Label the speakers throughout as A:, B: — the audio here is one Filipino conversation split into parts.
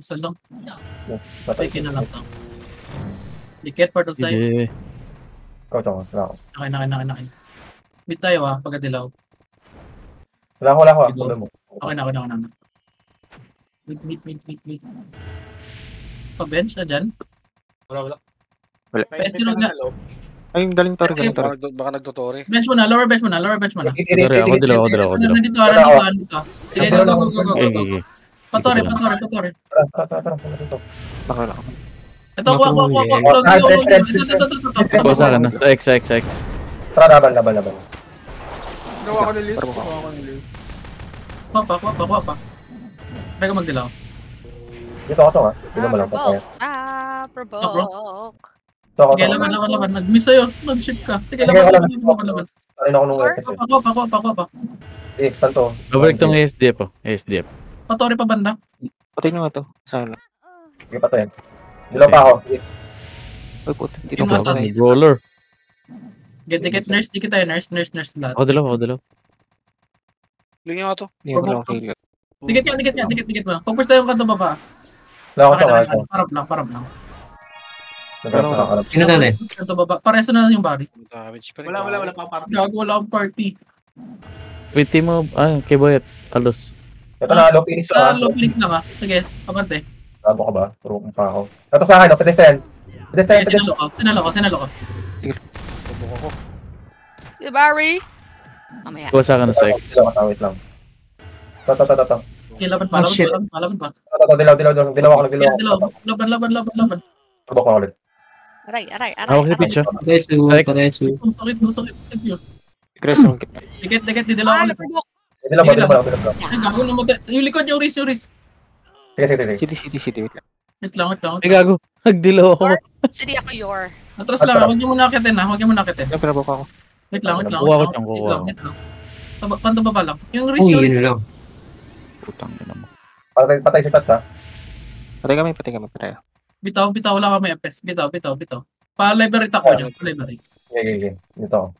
A: Isa lang.
B: Patay.
A: Peke na lang to. Dikit, portal side.
C: Sige.
B: Ikaw, Chong. Wala ako.
A: Okay. Meet tayo pagkadilaw.
B: Wala ako.
A: Sige.
B: Wala mo.
A: Okay na. Meet. Pa-bench na dyan.
D: Wala.
A: Pwede rin nga.
E: Ay, galing tori.
D: Baka nagtutore.
A: Bench mo na, lower bench mo na.
C: Sorry, ako dilaw.
A: Nandito. Sige, go.
C: Okay.
A: Patore.
B: Tara. Dito.
E: Bakala ako.
A: Ito, kuha.
C: Ikaw sa akin na. Sa X.
B: Tara, laban.
F: Gawa ko ni Liz.
A: Kuha pa. Try ko magdilaw.
B: Dito ako, Chong, ha. Dito mo lang. Patay.
G: Provoke.
B: Dito ako,
A: Sige,
B: Chong.
A: laban. Nag-miss sa'yo. Nag-shift ka. Sige,
B: Sige,
A: laban.
B: Tarin ako nung EPS.
A: Kuha pa.
B: Stand to.
C: Babalik tong ASDF oh. ASDF.
A: Patore pa banda.
E: Patay nyo nga to. Saan lang.
B: Sige, patayin. Dilaw pa ako. Sige.
E: Ay, puto. Dito
A: Yung
E: ko
A: nasa-
E: ako.
C: Roller.
A: Dikit nurse, dikit tayo nurse lahat.
C: Ako dilaw.
D: Lingin nga to.
E: Hindi ko lang kill.
A: Dikit mo. Focus tayo kanto baba.
B: Wala ako, Chong, ha.
A: Parap lang.
B: Nagkakarap.
H: Sino na eh?
A: Kanto baba. Pareso na yung body.
D: Damage pa rin.
H: Wala pa party.
A: Gago, wala akong party.
C: Pwede mo, kay Boyet. Alos.
B: Ito na, low Phoenix
A: Sa
B: ako.
A: low Phoenix na ka. Sige, abante.
B: Tabo ka ba? Turo pa ako. Ito sa akin, pedestrian.
A: Sige, sinalo ko.
D: Tubok ako.
G: Si Barry. Mamaya.
C: Ikaw sa akin na sa X.
B: Wait lang. Ito.
A: Okay, laban pa.
B: Dilaw ako.
A: Laban.
B: Tubok ako ulit.
G: Aray.
C: Hawak si Pitch oh.
H: Paresu.
A: Masakit.
E: Grace yung kill.
A: Dikit, didilaw ulit.
G: Provoke.
B: Dilaw mo.
A: Ay, gago na mo. Yung likod, yung wrist.
B: Sige.
E: City. Wait lang.
A: Wait lang.
C: Ay gago. Nagdilaw ako.
G: Sige ako your.
A: Atras lang, huwag niyo muna akitin
E: Yung pinabok ako.
A: Wait lang.
C: Kuha ko.
A: Kanto baba lang. Yung wrist,
H: Uy, yun lang.
C: Putang ina mo.
B: Patay si Tats, ha?
E: Patay kami. Patay.
A: Bitaw, wala kami FS. Bitaw. Pa-library tako niyo. Pa-library.
B: Okay. Dito ako.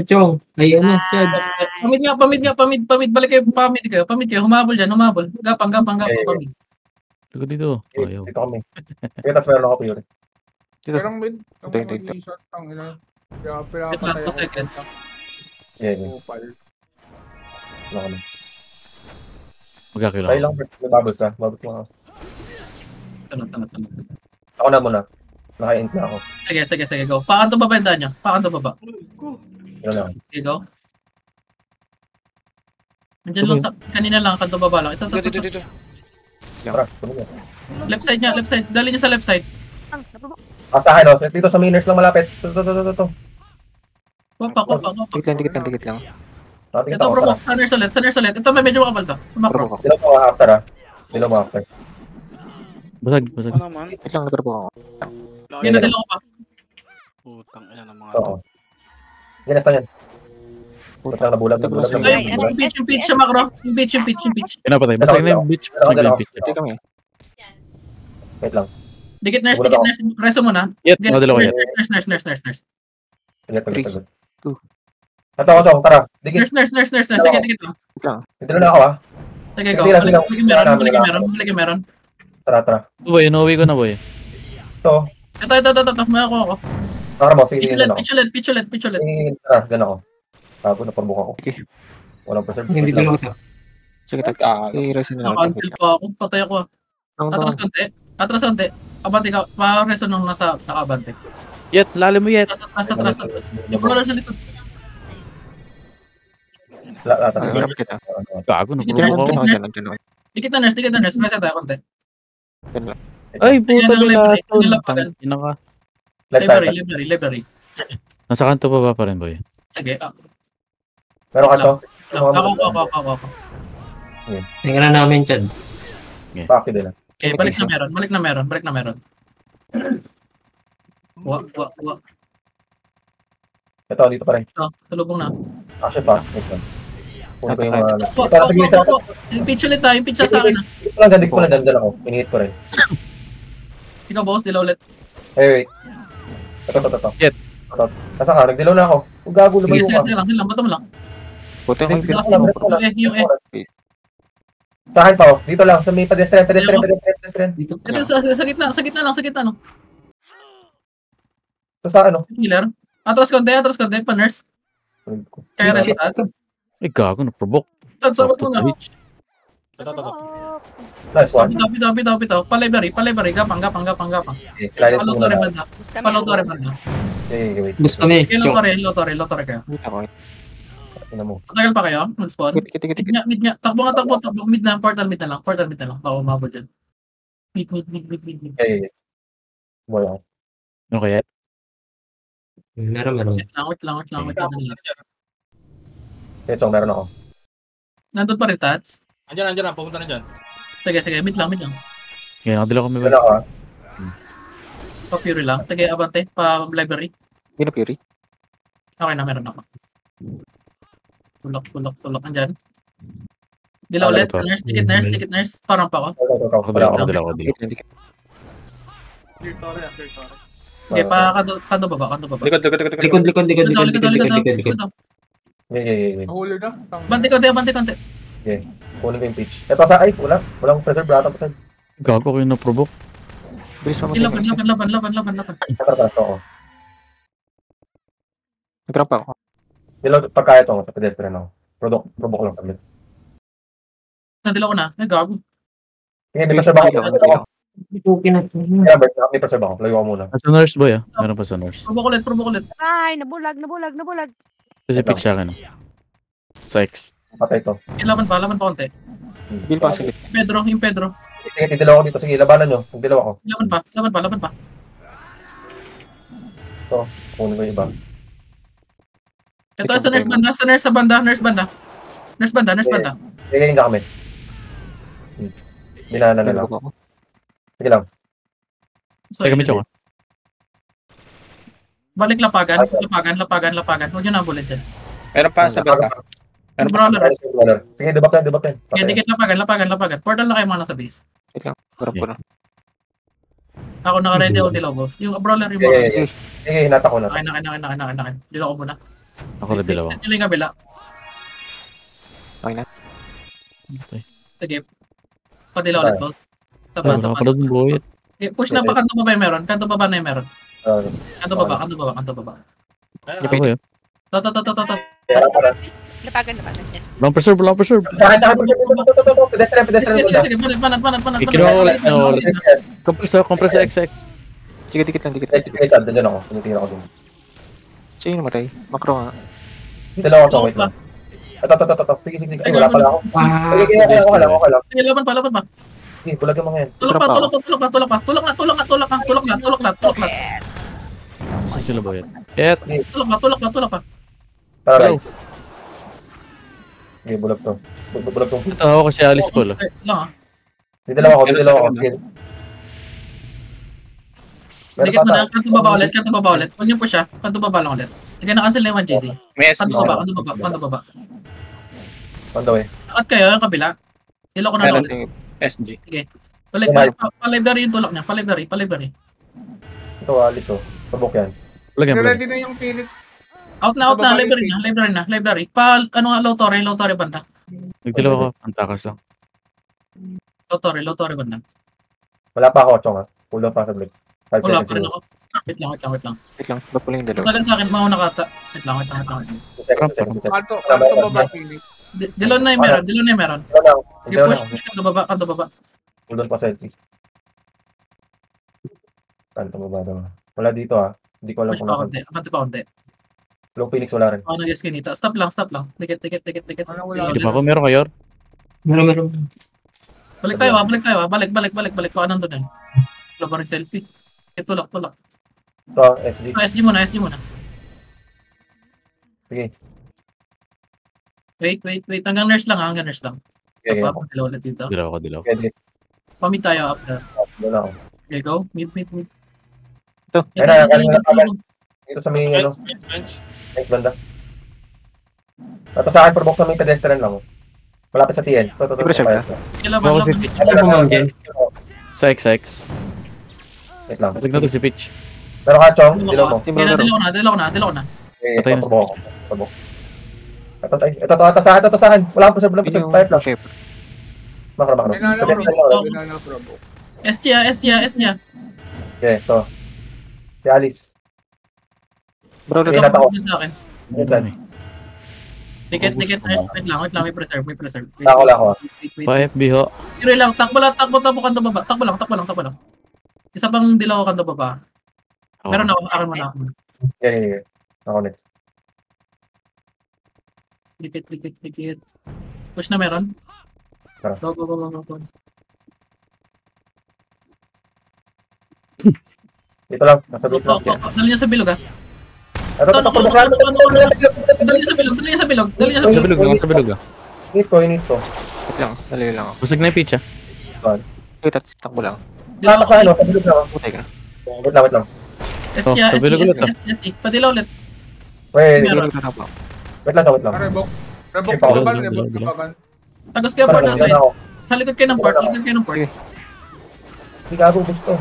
H: Chong. Ayun na.
A: Pamid. Balik kayo. Pamid kayo. Humabol dyan. Gapang. Pamid.
C: Liko dito. Ayaw.
B: Dito kami. Sige, tas meron ako Fury.
E: Dito.
F: Pero mid.
E: Ito.
F: Shot ang ina.
A: Wait lang, 2 seconds.
B: Yeah.
F: Kupal.
B: Wala kami.
C: Magkakila
B: Try
C: ako.
B: lang, may bubbles lang ako.
A: Tanong.
B: Ako na muna. Naka-int na ako.
A: Sige, go. Pakanto baba yung daan nyo. Pakanto baba.
B: Ano lang.
A: Sige, go. Nandiyan lang sa, kanina lang, kanto baba lang. Ito.
D: Dito.
B: Tara, tuloy mo.
A: Left side. Dali niya sa left side.
G: Naprovoke.
B: Sa akin, dito sa miners lang malapit. Ito.
A: Kopa.
E: Dikit lang.
B: Natingin
A: Ito,
B: ako,
A: provoke. Sa nurse ulit. Ito, may medyo makapal to. Makro.
E: Provoke ako.
B: Dilaw mo after, ha? Dilaw mo after.
C: Basag.
D: Ano naman?
E: Wait lang, nagprovoke ako.
A: Yan, nadilo ko pa.
D: Putang ina ng mga
B: Oo. Ginasta yan. Ba't lang nabulag.
A: Ay, yung pitch siya, makro. Yung pitch.
C: Pinapatay. Basag na yung bitch. Basag na yung bitch.
E: Patay kami.
B: Wait lang.
A: Dikit nurse. Reso mo na.
C: Yet. Dalawa yan.
A: Nurse.
B: Sige. Ito ako, Chong. Tara. Digit.
A: Nurse. Sige, dikit lang.
E: Wait lang.
B: Dito na ako, ha?
A: Sige, go.
B: Sila.
A: Balik yung meron.
B: Tara.
C: Boy, inuwi ko na boy.
B: Ito.
A: Ito. May ako.
B: Tara mo. Sige, ako.
A: Pitch ulit.
B: Tara, dyan ako. Tago, naparbuk ako.
E: Okay.
B: Walang preserve.
H: Hindi ko lang ito.
E: Sige, touch. I-resin na lang.
A: Naka-cancel pa ako. Patay ako. Atras konti. Abante ka. Pa-reso nung nasa nakabante.
C: Yet, lalim mo yet.
A: Atras. Yung brawler sa likod.
B: Latas.
E: Hirap kita.
C: Gago na
A: Dikit
C: puro ako.
A: Dikit na nurse. Reset tayo konti.
C: Ay, puta
A: Ayan ang
C: nila.
A: library. Ayan lang pa, gan.
C: Ina ka.
A: Library.
C: Nasa kanto pa ba pa rin boy?
A: Sige.
B: Meron ka to?
A: Ako.
H: Tingnan na namin dyan.
B: Paki din, ha?
A: Okay, balik na meron. Wa.
B: Ito, dito pa rin.
A: Tulubong na.
B: Actually pa. Wait lang. Kunin ko yung mga...
A: Wa. Yung pitch ulit tayo. Yung pitch sa akin na.
B: Dito lang, dyan ako. Pinihit ko rin.
A: Ikaw, boss. Dilaw ulit.
B: Wait. Ito.
C: Yet.
B: Nasa ka, nagdilaw na ako. Kung gago naman
A: Sige,
B: yung
A: sige lang. Bato mo lang.
E: Puti ko yung
A: Sa
E: kill.
A: yung
B: Sa akin pa, oh. Dito lang. Sa may pedestrian.
H: Dito.
A: Ito sa gitna lang, sa gitna no.
B: Sa ano?
A: Healer. Atras konti, pa nurse. Kaya
H: Shit.
A: reset.
C: Gago, na-provoke.
A: Sabot mo na.
B: Nice one.
A: Pito. Pa-library, gapang.
B: Okay, slider
A: Palo
B: mo
A: to
B: na.
A: banda.
G: Boost kami.
A: Palo to banda.
B: Okay, wait.
H: Boost kami.
A: Okay, lotore kayo.
E: Wait ako.
B: Ina mo.
A: Matagal pa kayo? Mag-spawn?
E: Tikit.
A: Mid nga. Takbo. Mid na, portal mid na lang. Baka umabot dyan. Mid.
B: Okay. Boy ako.
C: Ano kaya?
H: Meron.
A: Wait lang.
B: Ito, meron ako.
A: Nandun pa rin, Tats?
D: Andyan na, pupunta na dyan.
A: Sige, mid lang.
C: Ngayon, nakadala kami
B: Meron ako, ah.
A: Pa-fury lang. Sige, abante. Pa-library.
E: Hindi na Fury.
A: Okay na, meron ako. Tulak. Andyan. Dilaw ulit.
C: ito.
A: Tikit nurse. Parang pa ako.
B: Wala ako.
C: Nakadala ko dito.
E: Tikit.
F: Clear tore.
A: Okay, kando baba.
H: Likod.
A: Likod.
B: Okay.
F: Nahulog na.
A: Bante konti.
B: Kunin ko yung pitch. Ito sa, ay, wala. Walang preserve, wala akong preserve.
C: Gago kayo na-provoke.
E: Bilis mo
A: Laban.
B: Sa trato ako.
E: Nag-ramp ako.
B: Dilaw, pagkaya ito, sa pedestrian ako. Probok lang kami.
A: Nandilo ko na. Ay, gago.
B: Sige, may preserve ako. Kaya, Bert, may preserve ako. Layo ko muna.
C: Sa nurse boy ah. Meron pa sa nurse.
A: Probok ulit.
G: Ay, nabulag.
C: Kasi pick sa akin ah. Sa X.
B: Patay ito.
A: Laban pa konti.
E: Bil pa sige.
A: Yung Pedro.
B: Sige, tidilaw ako dito. Sige, labanan nyo. Tidilaw ako.
A: Laban pa.
B: Ito, kunin ko yung iba.
A: Ito sa nurse banda. Nurse banda.
B: Sige, hindi kami. Binana na lang. Sige lang.
A: So,
C: Teka, medyo ko.
A: balik lapagan. Huwag nyo na bullet yan.
D: Meron pa sa basta.
A: Brawler.
B: Sige, debak na.
A: Kaya dikit lapagan. Portal na kayo mga nasa base.
E: Wait lang. Ramp ko na.
A: Ako naka-ready ako nila, boss. Yung brawler yung
B: Yeah. Sige, hinata ko na.
A: Akin. Dilo ko muna.
C: Ako na dalawa.
A: Set nyo lang yung kabila.
E: Okay na.
A: Sige. Padila ulit, boss. Taba.
C: Nakapalad ng boy.
A: Push na pa, kanto baba yung meron. Kanto baba na yung meron.
B: Uh,
A: Kanto baba.
C: Ako yun.
A: To.
G: Lapagan. Yes.
C: Walang preserve.
B: Sa akin, pedestrian.
A: Sige, banat.
C: Kinuha ulit. Compress XX.
E: Sige, dikit lang.
B: Sige, Chad, dyan ako. Tinitira ko din.
E: Sino namatay? Makro nga.
B: Dalawa ko, wait lang. Ito. Sige. Ay, wala pala ako. Sige, okay lang.
A: Sige, laban pa.
B: Sige, bulag yung mga yan.
A: Tulak pa.
C: Saan sila boy? Et.
A: Tulak pa.
B: Tara, guys. Sige, bulag to. Bulag to.
C: Ito ako kasi Alice Paul.
A: Lang ah.
B: Di dalawa ako. Sige.
A: Dikit mo na, kanto baba ulit. Huwag niyo po siya, kanto baba lang ulit. Sige, na-cancel na yung 1GC. Kanto baba.
B: On the way.
A: At kayo, yung kabila. Nilo ko na lang ulit.
D: SG.
A: Balik, pa-library yung tulak niya. Pa-library.
B: Ito, Alice, oh. Pabok yan.
C: Lagyan mo.
F: Ready na yung Phoenix.
A: Out na. Library. Low torre banda.
C: Nagdalawa ko. Antakas lang.
A: Low torre banda.
B: Wala pa ako, Chong, ha. Pull up pa sa break. 5
A: Wala
B: seconds.
A: pa rin ako. Wait lang.
E: Wait lang. Ba't pala yung dalawa?
A: Tagal sa akin, mauna ka ata. Wait lang.
B: 2 seconds.
F: Kanto baba Phoenix.
A: Dilon na yung meron.
B: Hindi na ako.
A: Push, kanto baba.
B: Pull down pa sa LT. Kanto baba daw. Wala dito, ha. Hindi ko alam
A: Push
B: kung
A: pa
B: nasan.
A: konti. Abante pa konti.
B: Low Phoenix, wala rin.
A: Ako nag-eskinita. Stop lang. Dikit.
F: Ano, wala.
C: Hindi pa ako. Meron kayo?
H: Meron.
A: Balik tayo. Balik. Baka nandun yan. Wala pa rin selfie. Tulak.
B: Ito, XG.
A: SG muna.
B: Sige.
A: Wait. Hanggang nurse lang.
B: Okay.
A: Dalawa ulit dito.
C: Dilaw.
B: Okay.
A: Pamit tayo after.
B: Wala ako.
A: Okay, go. Meet.
E: Ito.
B: Dito sa may, next banda. Ito sa akin, provoke sa may pedestrian lang, oh. Malapit sa TN. Ito.
C: Ako si Pitch. Sa XX.
B: Wait lang.
C: Balik na to si Pitch.
B: Pero ka, Chong, dilaw mo.
A: Dalaw na.
B: Okay,
C: Patay na.
B: provoke. Ito, sa akin. Wala akong preserve. Pipe lang.
E: Shape.
B: Makro.
F: Binana
B: Pedestrian
F: provoke.
B: lang.
F: Binana provoke.
A: S niya.
B: Okay, to. Si Alice.
E: Bro,
B: Okay,
A: Ito,
B: nata ko.
A: sa akin.
B: Minsan.
A: Ticket, wait lang, may preserve. Wait,
B: Lako.
A: wait.
C: Pa-FB ho.
A: Hero lang, takbo kanto baba. Takbo lang. Isa pang dilaw kanto baba. Meron ako, akin mo na ako.
B: Yeah. Ako next.
A: Ticket. Push na meron.
B: Tara.
A: Go.
B: Dito lang. Nasa base lang.
A: Dali niya sa bilog ah.
B: Ito.
A: Dali niya sa bilog.
C: Sa bilog ah.
B: Init ko.
E: wait lang. Dali lang ako.
C: Busog na yung pitch ah.
E: Wait, at takbo lang.
B: Lalo sa ano, sa bilog lang.
E: Putay ka na.
B: Wait lang.
A: SG,
C: sa bilog ulit, ah.
A: SG. Padilaw ulit.
B: Wait
A: Meron.
B: lang.
F: Revoke. Revoke
B: Sige,
F: baban.
C: Bilog.
F: Revoke baban.
A: Agos kayo port outside.
B: Ako.
A: Sa likod kayo ng port.
B: Hindi ka ako gusto.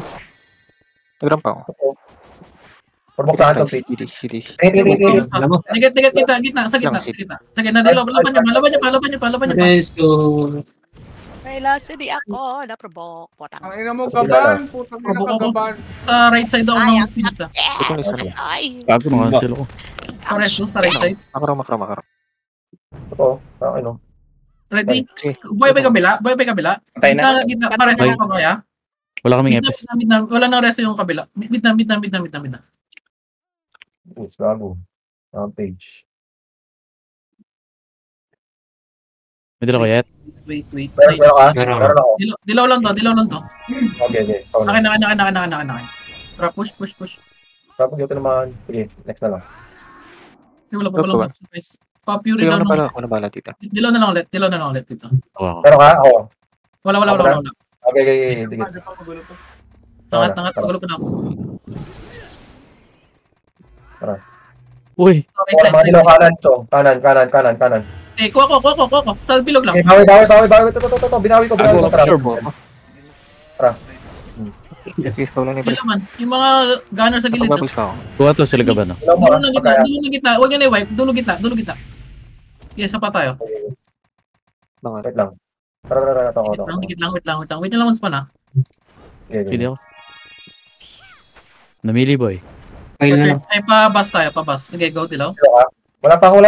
E: Nag-ramp ako.
B: Parbuksahan to, Pete.
E: City.
B: Init.
H: Alam mo.
A: Ticket, gitna. Sa gitna. Sige, nadilaw. Laban niyo pa.
H: Let's go.
G: May lasa di ako, na-provoke. Potang.
F: Ang ina mo gaban. Putang ina ka gaban.
A: Sa right side daw
G: Ay,
A: ng pizza.
E: Ito na isa na.
G: Ay.
C: Gago mga cancel ako.
A: Sa right side.
E: Makro.
B: Ito, ano.
A: Ready?
E: Sige.
A: Buhay pa yung kabila.
D: Patay na.
A: Gitna. Pares yung kaya.
C: Wala kaming epis.
A: Gitna. Wala nang reso yung kabila. Gitna.
B: Oops, gago. Page.
C: May dala ko yet.
A: Wait.
B: Meron ka?
H: Meron.
B: Meron ako.
A: Dilaw lang to.
B: Okay.
A: Akin. Tara, push.
B: Tapos dito naman. Sige, next na lang.
A: Wala pa. Surprise. Fury
E: Sige,
A: daw
E: ako na
A: nung.
E: pala. Ako na bala dito.
A: Dilaw na lang ulit dito.
C: Ako.
B: Meron ka? Oo.
A: Wala.
B: Okay. Sige.
A: Tangat, magulo pa na ako.
C: Uy!
A: Right
B: Mga
A: side.
B: dilaw kanan, Chong. Kanan.
A: Eh, kuha ko. Sa bilog lang.
B: Okay, bawi. Ito. Binawi ko. Tara.
E: Sure mo. Sige, ikaw lang ni Pres.
A: Dito man. Yung mga gunner sa gilid.
E: Pagbabals pa ako.
C: Kuha to sila ka ba no?
B: Dilaw mo,
A: Dulo na gitna. Huwag yan i-wipe. Dulo gitna. Yes, pa tayo.
E: Bangat.
B: Wait lang. Tara. Ito.
A: Wait lang naman spawn ah.
C: Sili ako. Namili boy.
H: Ayun na lang.
A: Ay, pa-bus tayo. Sige, go, dilaw.
B: Wala pa ako.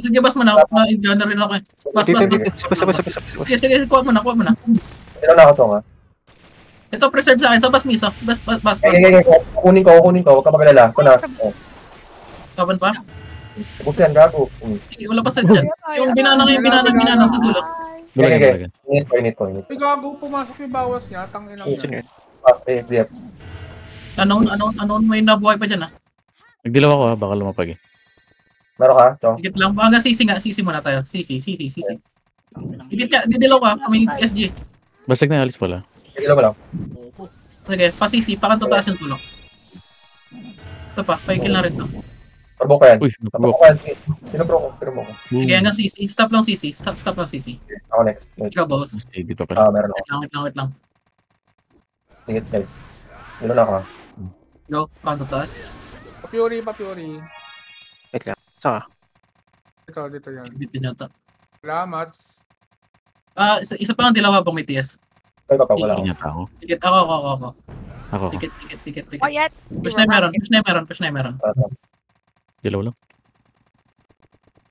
A: Sige, bus mo na. Na-gunner rin ako eh. Bus.
E: Sabay.
A: Sige, kuha mo na.
B: Dilaw na ako, Chong, ha?
A: Ito, preserve sa akin. Sa bus miso. Bus.
B: Okay. Kunin ko. Huwag ka magalala. Ito na.
A: Kapan pa?
B: Buksan yan, gago.
A: Sige, wala pa set dyan. Yung binana sa dulo.
B: Okay. Init ko.
F: Ay gago, pumasok yung bawas niya. Tangina mo.
E: Sino yun?
B: DF.
A: Ano, may nabuhay pa dyan ah.
C: Nagdilaw ako ha, baka lumapag eh.
B: Meron ka, Chong?
A: Higit lang. Hanggang sisi muna tayo. Sisi. Higit ka, didilaw ka. Kami SG.
C: Basag na alis pala.
B: Dilaw mo lang.
A: Sige, pa-sisi. Pakanto taas yung tulok. Ito pa, paikil na rin to.
B: Provoke ka yan.
C: Uy,
B: Provoke
C: napag
B: ka yan. Sino mo ko?
A: Sige, hanggang sisi. Stop lang sisi.
B: Ako next.
A: Ikaw, boss.
C: Di pa pala.
B: Meron ako.
A: Wait lang.
B: Sige, next. Dito na ako, ha?
A: Go, pakanto taas.
F: Pa-fury.
E: Wait lang. Saka.
F: Dito yan.
A: Bitin yata.
F: Salamat.
A: Isa pa nga dilaw habang may TS.
B: Ay, wala ako.
C: Hindi niya pa ako.
A: Ticket, ako.
C: Ako.
A: Ticket.
G: Quiet.
A: Push na yung meron.
C: Dilaw lang.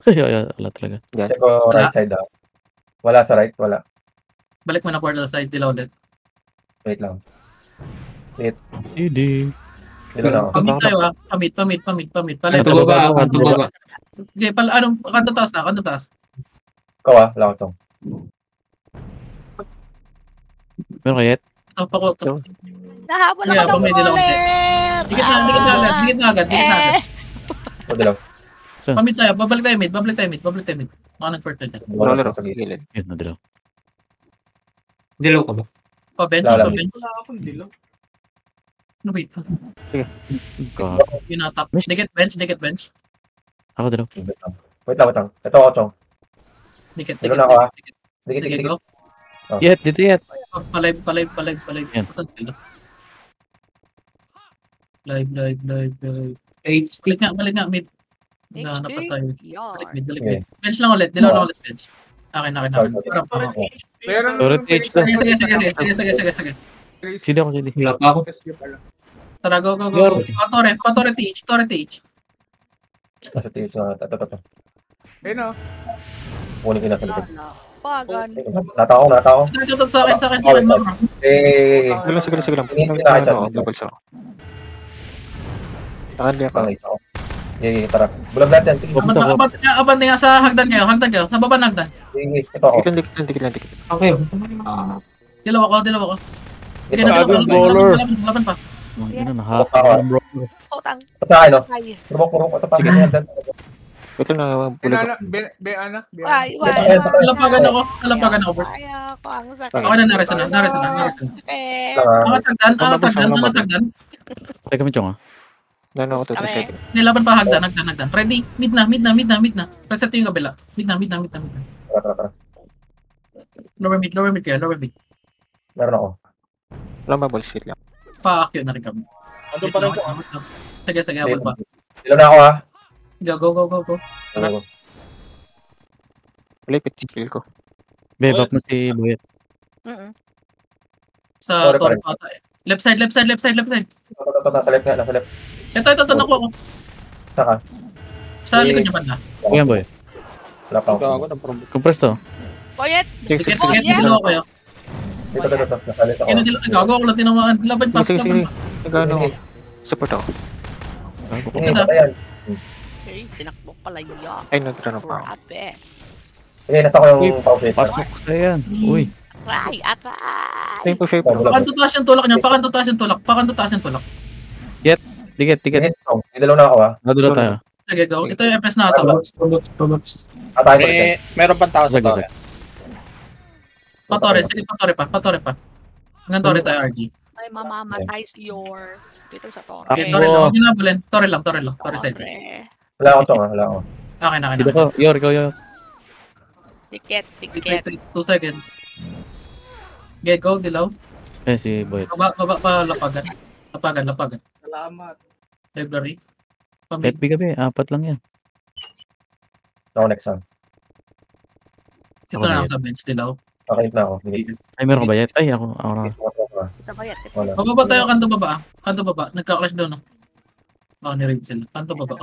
C: Ay, wala talaga.
B: Check ko right side, ha? Wala sa right, wala.
A: Balik mo na portal side, dilaw ulit.
B: Wait lang.
C: Hindi.
B: Dito na ako.
A: Pamit tayo ah. Pamit. Palay.
H: Kanto baba.
A: Okay, kanto taas.
B: Ikaw, ha? Wala ko, Chong.
C: Meron kayet?
A: Ito, pako.
G: Nahabol
A: Yeah,
G: ako ng
A: pumili lang.
G: bullet.
A: Dikit na agad.
B: O, dilaw.
A: Pamit tayo, babalik tayo mid. Mga nag-portal dyan.
E: Wala
B: Wala
E: laro.
B: sa gilid.
E: Gilid.
C: Yun, nadilaw.
H: Dilaw ka ba?
A: Pa-bench.
B: Wala.
F: Wala akong dilaw.
A: No, wait.
C: Ka.
A: Pinatap. Dikit bench.
C: Ako dilaw.
B: Wait lang. Ito ako, Chong.
A: Dikit.
B: Dito na ako, ha? Dikit.
A: Sige, go.
C: Yet, dito yet.
A: Palive.
C: Yan.
A: Saan sila? Live.
H: HD.
A: Balik nga, mid. Nahanap pa tayo.
G: Yarn.
A: Balik mid. Bench lang ulit. Dilaw lang ulit bench. Akin. Parang.
F: Meron
C: Turret H to.
A: Sige.
C: CD ako, CD.
H: Wala pa ako.
F: SG pala.
A: Tara, go. Patore TH.
B: Nasa tiis na. Ito.
F: Ayun o.
B: Kunin ko na sa likod.
G: Pagan.
B: Nata ako.
A: Ito sa akin, mama.
E: Sige lang. Double sa ako. Nakali ako.
B: Pangit ako. Sige, tara. Bulag lahat yan. Sige,
A: Abante nga sa hagdan kayo. Sa baba ng hagdan.
B: sige. Ito ako.
E: Dikit lang.
H: Okay.
A: Dilaw ako.
B: Ito.
A: Laban pa.
C: Nahahal bro.
G: Utang.
B: Sa akin, no?
G: Ay.
B: Purok. Ito pa.
E: Sige.
B: Hagdan.
E: Wait lang na bulag.
F: Beana.
G: Ay.
A: Lampagan ako. Bro.
G: Ay, ako ang sakit.
A: Ako na naresan na.
G: Sakit.
A: Angat hagdan.
C: Teka mo, Chong, ah.
E: Nano ako
G: Kami.
E: 2 seconds.
A: Nilaban pa hagdan. Ready? Mid na. Reset yung kabila. Mid na.
B: Tara.
A: Lower mid kayo.
B: Meron ako.
E: Wala ba bullshit lang.
A: Pa-acute na rin kami.
D: Andun pa rin po.
A: Sige, abot pa.
B: Dilo na ako, ha?
A: Go.
E: Malipit skill ko.
C: Be, back mo si Boyet.
A: Sa
B: Sorry,
A: torre pata eh. Left side.
B: Ito, nasa left nga, nasa left.
A: Ito, nakuha ko.
B: Saka.
A: Sa likod niya banda.
C: Kuya, Boy.
B: Wala pa ako.
C: Compress to.
G: Boyet.
E: Sige.
A: Dilo kayo.
B: Dito, nasa left ako.
A: Gago ako lang tinamaan. Laban pa.
E: Sige. Nagano ako. Support ako.
B: Sige, patayan.
G: Okay, tinakbo pala yun.
E: Ay, nagano pa ako.
G: Grabe.
B: Sige, nasa ko yung pause.
C: Pasok sa yan. Uy.
G: Aray.
E: Ay, po shape.
A: Pakanto taas yung tulak niya. Pakanto taas yung tulak.
C: Tiket.
B: Didalaw na ako, ha?
C: Nadula tayo.
A: Sige, go. Ito yung FS na ata ba?
H: Collapse.
B: Atayin ko rin.
D: Meron pang tao sa
C: Sige,
D: tao.
A: Patore. Sige, patore pa. Hanggang tore tayo, RG.
G: Ay, mamamatay si Yor. Dito sa torre.
A: Okay, tore lang. Huwag niyo nabulin. Tore lang. Tore side.
B: Wala ako to, ha? Wala ako.
A: Akin.
C: Sino ko? Ikaw.
G: Tiket.
A: Wait. 2 seconds. Okay, go, dilaw.
C: Eh, si Boyet.
A: Baba pa lapagan.
F: Salamat.
A: Library. Pamid.
C: FB gabi, 4 lang yan.
B: Ako next, ha?
A: Ito na lang sa bench, dilaw.
B: Okay, na ako. Hindi.
C: Ay, meron ka ba yan? Ay, ako na.
G: Kita Boyet.
B: Wala.
A: Bababa tayo, kanto baba. Nagka-clash doon, no? Oh, ni-raid sila. Kanto baba.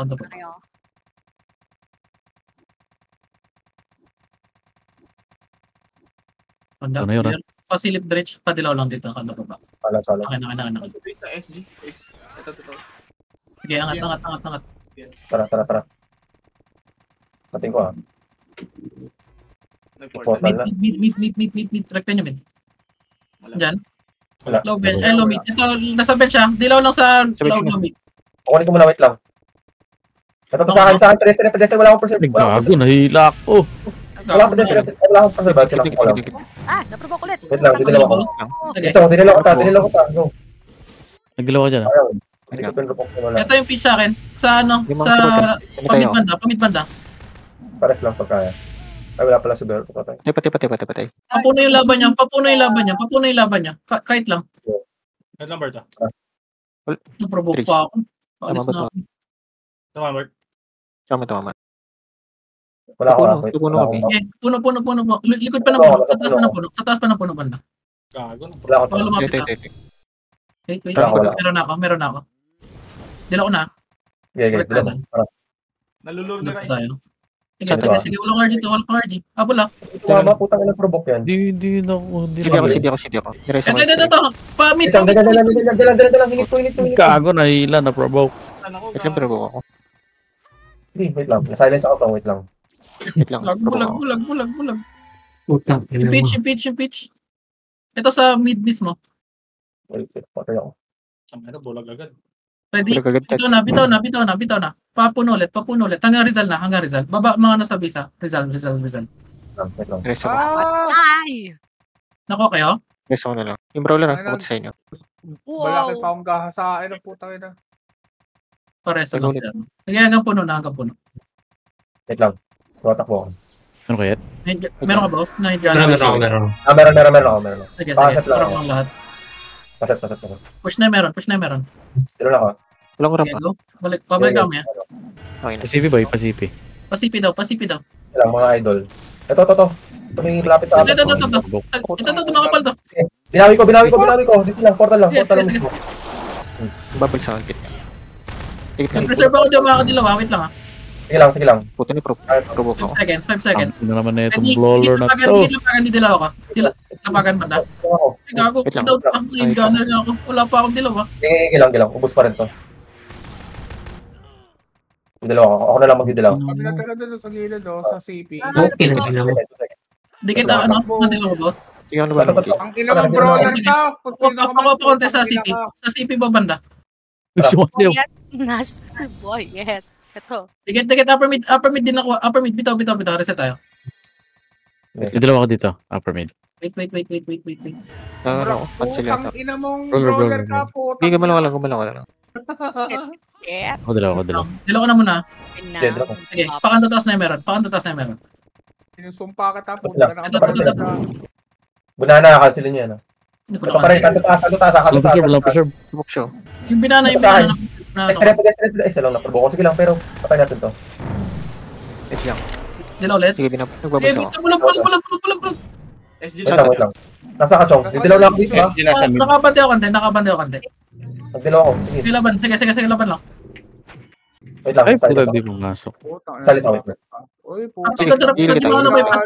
A: Panda.
C: Ano yun, ah?
A: Pasilip dredge, padilaw lang dito, kanto baba.
B: Sala.
A: Akin.
D: Sa SG. Ito.
A: Sige, angat.
B: Tara. Pating ko, ha? Portal na.
A: Mid. Rekta nyo, mid. Diyan.
B: Wala.
A: Low bench. Low mid. Ito, nasa bench siya. Dilaw lang sa low mid.
B: Kukunin ko muna, wait lang. Ito pa sa akin, pedestrian, wala akong percent.
C: Gago, nahila ako.
B: Wala akong pedestrian, wala akong percent. Bakit lang ko lang.
G: Ah, naprovoke ulit.
B: Wait lang, dinalaw ko.
A: Sige.
B: Ito, dinalaw ko ta. Go.
C: Nagalaw ka dyan, ah.
B: Ayaw. Hindi ko pinrupok ko wala.
A: Ito yung pitch sa akin. Sa pamid banda.
B: Pares lang pagkaya. Ay, wala pala super. Patay.
E: Patay.
A: Papuno yung laban niya. Kahit lang.
D: Head number to.
A: Naprovoke pa ako. Paalis
E: Tama
A: na
E: ba
A: ako.
D: Tama.
E: Tama.
B: Wala ako.
E: Puno kami.
A: Okay, puno. Likod pa ng puno. Sa taas pa ng puno banda.
D: Gago.
B: Wala ako.
A: Baka lumapit na. Wait.
B: Wala.
A: Meron ako. Dila ko na.
B: Okay.
D: Nalulur
A: Dila ko tayo. Sige. Walang RG. Wala.
B: Tumama, putang ina provoke yan.
C: Hindi na ako.
E: CD ako.
A: Ito. Pamid.
B: Dalang, hinit ko.
C: Gago, nahila, na-provoke.
E: Siyempre po ako.
B: Wait lang. Na-silence ako to, wait lang.
A: Bulag.
H: Utang.
A: Yung pitch. Ito sa mid mismo.
B: Wait, patay ako.
D: Ano, bulag agad.
A: Ready? Bitaw na. Papuno ulit. Hanggang Rizal. Baba mga nasa visa. Rizal.
B: Wait lang.
E: Rest ako.
G: Ay!
A: Nako kayo?
E: Rest ako na lang. Yung brawler na, pumunta sa inyo.
F: Malaki
G: Wow!
F: pa akong gahasain ng putang ina.
A: Pares lang siya. Sige, hanggang puno.
B: Wait lang. Tumatakbo ako.
C: Ano kaya?
A: Meron ka boss?
H: Meron ako.
B: Meron ako.
A: Sige.
B: Paset lang
A: Parang
B: ako.
A: ang lahat.
B: Paset.
A: Push na meron.
B: Dilo na ako.
E: Walang
A: Okay,
E: rampa.
A: go. Pabalik lang niya.
E: Okay na.
C: Pasipi, Boy, pasipi.
A: Pasipi daw.
B: Ilang mga idol. Ito. May lapit sa atin.
A: Ito, makapal to.
B: Binawi ko. Dito lang, portal lang.
A: Yes,
B: Portal lang.
A: yes.
E: Bubble sa akin. Sige lang.
A: Preserve ako, di ako makakadilaw. Wait lang, ha.
B: Sige lang.
E: Puto ni provoke
A: 5
E: ako.
A: seconds, 5 seconds.
C: Ang naman na itong
A: Hindi
C: brawler na to.
A: lapagan, di dilaw ako. Lapagan ba na?
B: Ako.
A: Ay, gago.
E: Wait lang.
A: Daw, ang lane gunner nga ako. Wala pa akong dilaw, ha.
B: Sige lang. Ubus pa rin to. Dilaw ako. Ako na lang magdidilaw.
F: Kami natira doon sa gilid, sa CP.
H: Okay na din naman.
A: Di kita, madilaw, boss.
E: Sige ano ba?
F: Ang ina mo, brawler
A: Sige.
F: ka. Kung sino ka
A: Ako pa konti sa
F: pila
A: CP.
F: ka.
A: Sa CP ba banda?
C: Sumasayaw.
G: Boyet. Nas. Boyet. Ito.
A: Dikit, upper mid din ako. Upper mid, bitaw. Reset tayo.
C: Idalaw ako dito. Upper mid.
A: Wait.
E: Ano? Cancel
F: Putang
E: yata.
F: ina mong
E: Brawler,
F: brawler
E: brawler.
F: ka, putang.
E: Sige, gumalaw lang.
G: Ket.
C: Ako dalaw.
A: Dilaw ko na muna.
B: Dendro.
A: Sige, pakanto taas na yung meron.
F: Sinusumpa ka tapos.
B: Wala.
A: Ito.
B: Banana, cancelin niya.
A: Hindi ko
B: Ito pa rin, kanto taas.
C: Walang preserve.
E: Provoke siya.
A: Yung binana.
B: Pedestrian. Isa lang, naprobo ko. Sige lang, pero patay natin to.
E: Wait lang.
A: Dilaw ulit.
E: Sige,
A: Okay,
E: nagbabasa ako.
A: bulog.
D: SG
B: Wait lang. Nasa ka, Chong. Didilaw lang ako dito, ha?
D: SG nasa mid.
A: Nakabante ako konti.
B: Nagdilaw ako. Sige.
A: Sige, laban. Sige, laban lang.
B: Wait lang.
C: Ay,
B: Salis
C: puta,
B: ako.
C: di pumasok.
B: Salis ako.
F: Uy,
A: Ikaw, drop. Di mo na bypass.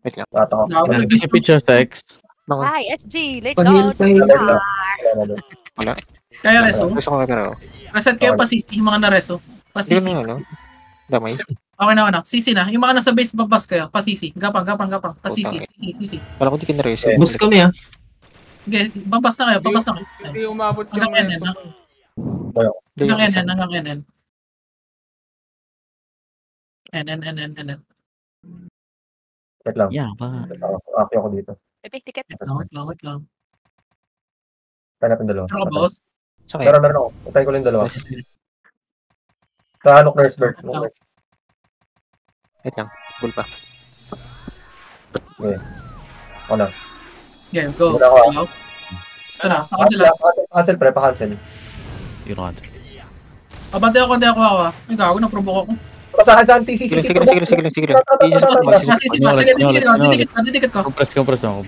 E: Wait lang.
B: Nata ako.
A: Gago,
C: May picture sa X.
G: Hi, SG. Let's
H: Pahil
G: go.
H: tayo.
A: Kaya reso.
E: Gusto ko pero.
A: Reset kayo pa CC, yung mga na-reso. Pa
E: Sige
A: CC.
E: na ano. Damay.
A: Okay na. CC na. Yung mga nasa base, babas kayo. Pa CC. Gapang. Pa CC.
E: Wala ko di kinarese.
H: Bus kami ah.
A: Okay, babas na kayo.
F: Hindi umabot yung
A: Hanggang NN, ha? Hanggang NN. NN.
B: Wait lang.
C: Yeah, ba?
B: Aki ako dito.
G: Bebe, ticket.
A: Wait lang.
B: Kaya natin dalawa.
A: Ano ka, boss?
E: Sakay.
B: Meron ako. Patay ko lang yung dalawa. Sa Nurse Bird.
E: Wait lang. Bull pa.
B: Ako na.
A: Okay, go.
B: Wala ako.
A: Hello? Ito na.
B: Cancel, pre. Pa-cancel.
C: Yun ako.
A: Abante ako. Ay, gago. Na-provoke ako.
B: Saan? CC.
E: Sige lang.
A: Sige, didikit ko.
C: Compress ako.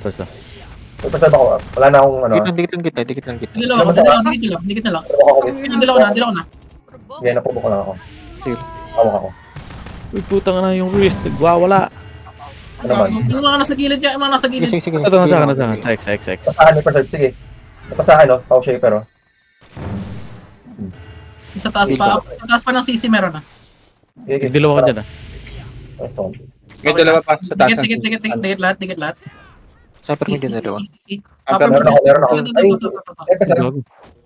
B: Pagpasal ako. Wala na akong ano.
E: Dikit lang.
A: Dikit na lang. Dilaw ko na.
B: Sige, naprobo ko lang ako.
E: Sige.
B: Hawak ako.
C: Uy, putang na yung wrist. Nagwawala.
B: Ano naman?
A: Yung mga nasa gilid niya, yung mga nasa gilid.
E: Sige.
C: Ito na sa akin. Sa X.
B: Pasahan, may preserve. Sige. Pasahan, no? Power shaper, oh.
A: Sa taas pa ng CC meron na.
B: Sige.
C: Dilaw ako dyan ah.
B: Nice one.
I: May dalawa pa sa taas.
A: Dikit lahat.
E: Cypher mo dyan dalawa.
B: Meron ako. Ay, pasahan.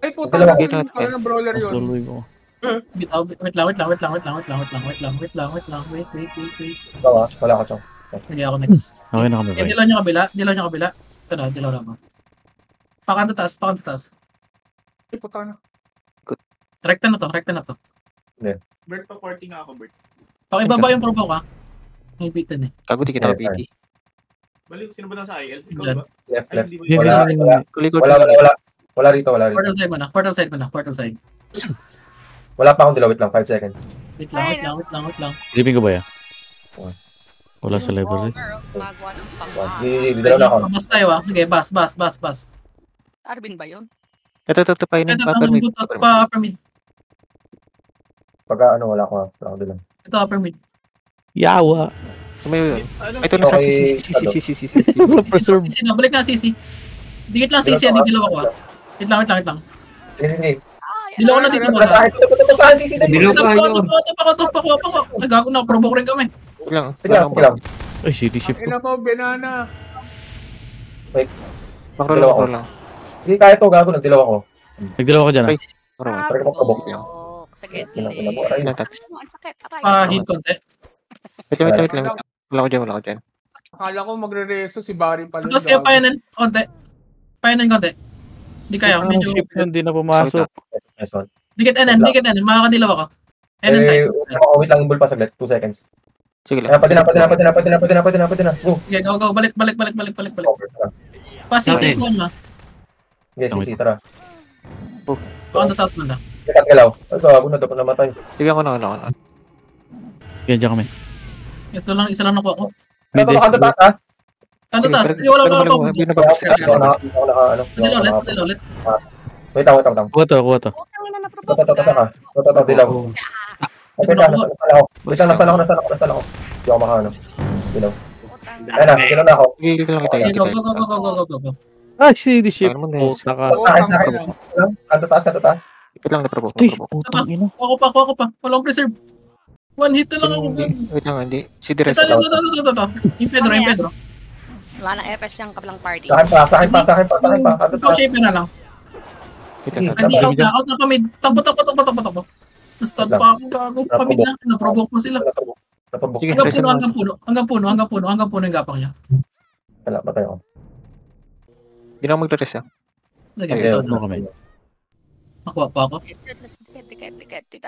F: Ay, puta
B: Dalawa.
F: na ng brawler yun.
C: Tuloy mo.
A: Wait lang. Wait.
B: Wala ka, Chong.
A: Hindi ako next.
C: Okay na kami,
A: Eh,
C: boy.
A: dilaw niya kabila. Ito na, dilaw lang. Pakanto taas.
F: Ay, puta na.
A: Rekta na to.
D: Bert pa 40 nga ako, Bert.
A: Pakibaba yung provoke, ha? May beaten eh.
E: Kago di kita PT.
D: Balik, sino ba na sa IL? Ikaw
A: Diyan.
D: ba?
B: Left.
D: Ay, hindi ba
C: Hindi
D: yun?
C: na.
E: Kulikot.
B: Wala rito.
A: Portal side mo na.
B: Wala pa akong dilaw. Wait lang, 5 seconds.
A: Wait lang.
C: Silipin ko ba yan? Wala sa library.
G: Magawa ng
B: Dilaw na ako.
A: Bas tayo, ha? Sige, bas.
G: Arvin ba yun?
E: Ito, painin.
A: Pa upper mid.
B: Pagka wala ko. Wala ko dilaw.
A: Ito upper mid.
C: Yawa.
E: Sumayo yun.
D: Ano?
E: Ito na sa
B: Okay,
C: Preserve.
A: CC na, balik na CC. Dikit lang CC, hindi dilaw ako, ha? Wait lang.
B: Sige.
A: Dilaw ko na dito.
B: Pasahan, CC na
H: Dilaw pa yun.
A: Pako. Ay, gago na, provoke rin kami.
E: Sige lang.
B: Sige lang.
C: Ay, city shift
F: Ina
C: ko.
F: mo, banana.
E: Makro lang.
B: Sige, kaya to. Gago, nagdilaw ako.
C: Nagdalaw ko dyan ah.
B: Pero kung provoke
E: lang.
G: Sakit.
B: Aray.
E: Ilang touch.
G: Ang sakit.
A: Hit konti.
E: Wait lang. Wala ko dyan.
F: Akala ko magre-reso si Barry pala.
A: Tapos kayo payanin konti. Hindi kaya, medyo.
C: Shift yun, hindi na pumasok.
B: Nice one.
A: Dikit NN, makakadilaw ako. NN side.
B: Wait lang, bull pa saglit. 2 seconds.
E: Sige lang.
B: Pwede na. Go.
A: Okay, go. Balik.
B: Over na.
A: Pasisi ko na.
B: Yes, CC, tara.
A: Baka nataas na.
B: Ikat galaw. Ay, gago na dapat namatay.
E: Sige ako na.
C: Yan dyan kami.
A: Ito lang, isa lang nakuha ko.
B: Kanto taas ha.
A: Kanto taas. Sige, wala pa. Dilaw ulit.
B: Wait lang.
C: Kuha to.
G: Putang ina, na-provoke
B: Ito, dilaw. Wait lang, nasaan ako. Hindi ako makaano. Dilaw. Ayun na, dilaw na ako.
E: Gigil lang kita.
A: Sige, go.
C: Ah, si the ship.
E: Ano mo, guys?
C: Puta ka.
B: Sa akin. Kanto taas.
E: Ipit lang na-provoke.
C: Ay, putang ina.
A: Kuha ko pa. Walang preserve. One hit na lang ako.
E: Wait lang, hindi. Si Dires.
A: Ito. Yung Pedro.
G: Wala nang FS yung kabilang party.
B: Sa akin pa. Kanto
A: Ito,
B: taas.
A: shape na lang.
E: Wait lang.
A: Hindi, out na kami. Takbo. Stun pa ako. Gago. Kami na. Naprovoke mo sila.
B: Napabok.
E: Sige.
A: Hanggang puno yung gapang niya.
B: Wala, patay ako.
E: Hindi na ako magre-rest ah.
A: Sige,
B: Okay.
A: ito.
C: Ano kami?
A: Nakuha pa ako.